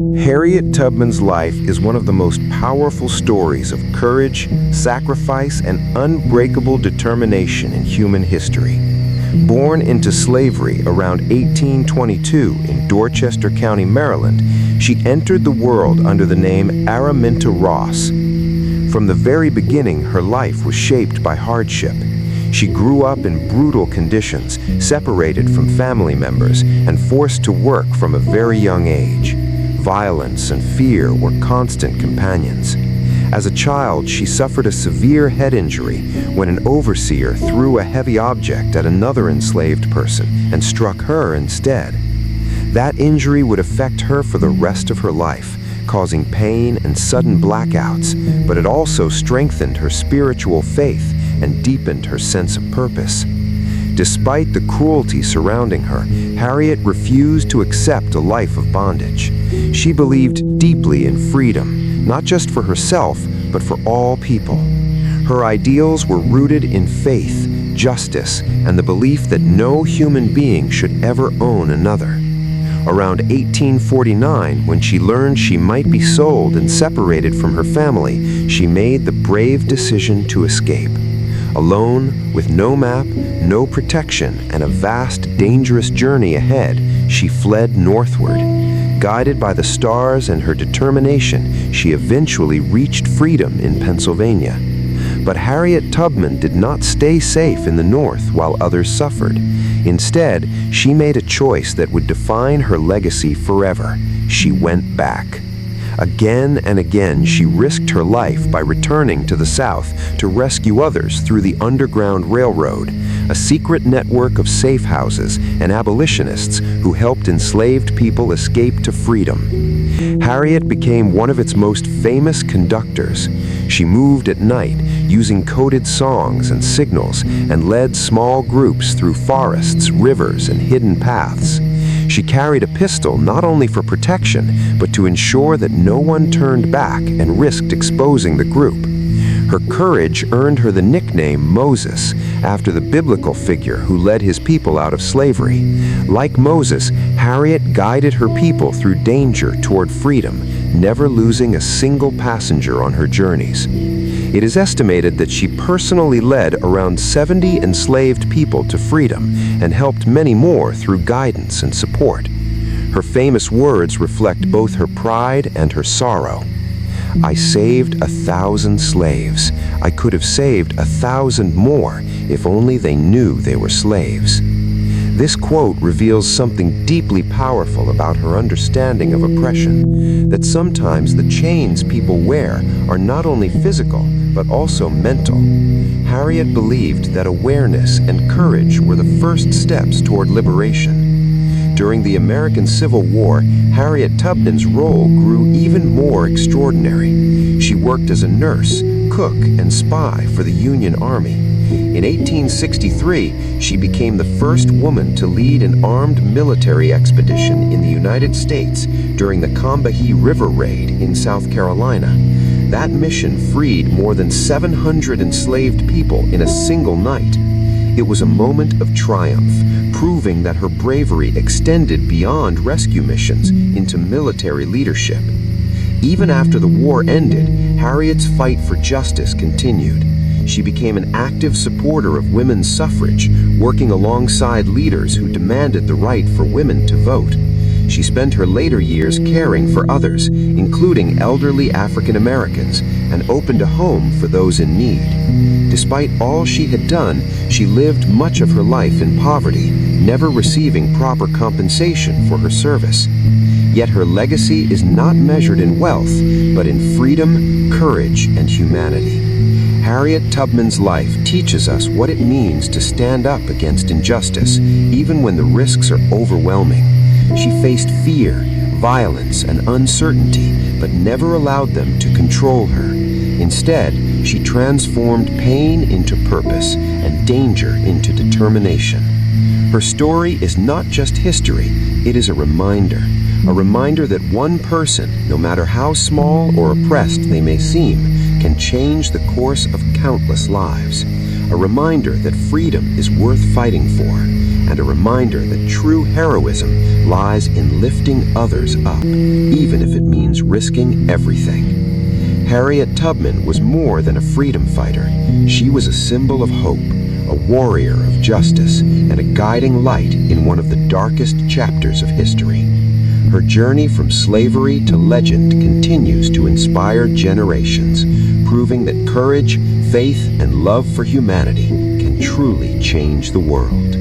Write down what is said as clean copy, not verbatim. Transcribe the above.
Harriet Tubman's life is one of the most powerful stories of courage, sacrifice, and unbreakable determination in human history. Born into slavery around 1822 in Dorchester County, Maryland, she entered the world under the name Araminta Ross. From the very beginning, her life was shaped by hardship. She grew up in brutal conditions, separated from family members, and forced to work from a very young age. Violence and fear were constant companions. As a child, she suffered a severe head injury when an overseer threw a heavy object at another enslaved person and struck her instead. That injury would affect her for the rest of her life, causing pain and sudden blackouts, but it also strengthened her spiritual faith and deepened her sense of purpose. Despite the cruelty surrounding her, Harriet refused to accept a life of bondage. She believed deeply in freedom, not just for herself, but for all people. Her ideals were rooted in faith, justice, and the belief that no human being should ever own another. Around 1849, when she learned she might be sold and separated from her family, she made the brave decision to escape. Alone, with no map, no protection, and a vast, dangerous journey ahead, she fled northward. Guided by the stars and her determination, she eventually reached freedom in Pennsylvania. But Harriet Tubman did not stay safe in the North while others suffered. Instead, she made a choice that would define her legacy forever. She went back. Again and again, she risked her life by returning to the South to rescue others through the Underground Railroad, a secret network of safe houses and abolitionists who helped enslaved people escape to freedom. Harriet became one of its most famous conductors. She moved at night, using coded songs and signals, and led small groups through forests, rivers, and hidden paths. She carried a pistol not only for protection, but to ensure that no one turned back and risked exposing the group. Her courage earned her the nickname Moses, after the biblical figure who led his people out of slavery. Like Moses, Harriet guided her people through danger toward freedom, never losing a single passenger on her journeys. It is estimated that she personally led around 70 enslaved people to freedom and helped many more through guidance and support. Her famous words reflect both her pride and her sorrow. "I saved 1,000 slaves. I could have saved 1,000 more if only they knew they were slaves." This quote reveals something deeply powerful about her understanding of oppression, that sometimes the chains people wear are not only physical, but also mental. Harriet believed that awareness and courage were the first steps toward liberation. During the American Civil War, Harriet Tubman's role grew even more extraordinary. She worked as a nurse, cook, and spy for the Union Army. In 1863, she became the first woman to lead an armed military expedition in the United States during the Combahee River Raid in South Carolina. That mission freed more than 700 enslaved people in a single night. It was a moment of triumph, proving that her bravery extended beyond rescue missions into military leadership. Even after the war ended, Harriet's fight for justice continued. She became an active supporter of women's suffrage, working alongside leaders who demanded the right for women to vote. She spent her later years caring for others, including elderly African Americans, and opened a home for those in need. Despite all she had done, she lived much of her life in poverty, never receiving proper compensation for her service. Yet her legacy is not measured in wealth, but in freedom, courage, and humanity. Harriet Tubman's life teaches us what it means to stand up against injustice, even when the risks are overwhelming. She faced fear, violence, and uncertainty, but never allowed them to control her. Instead, she transformed pain into purpose and danger into determination. Her story is not just history, it is a reminder that one person, no matter how small or oppressed they may seem, can change the course of countless lives. A reminder that freedom is worth fighting for, and a reminder that true heroism lies in lifting others up, even if it means risking everything. Harriet Tubman was more than a freedom fighter. She was a symbol of hope, a warrior of justice, and a guiding light in one of the darkest chapters of history. Her journey from slavery to legend continues to inspire generations, proving that courage, faith, and love for humanity can truly change the world.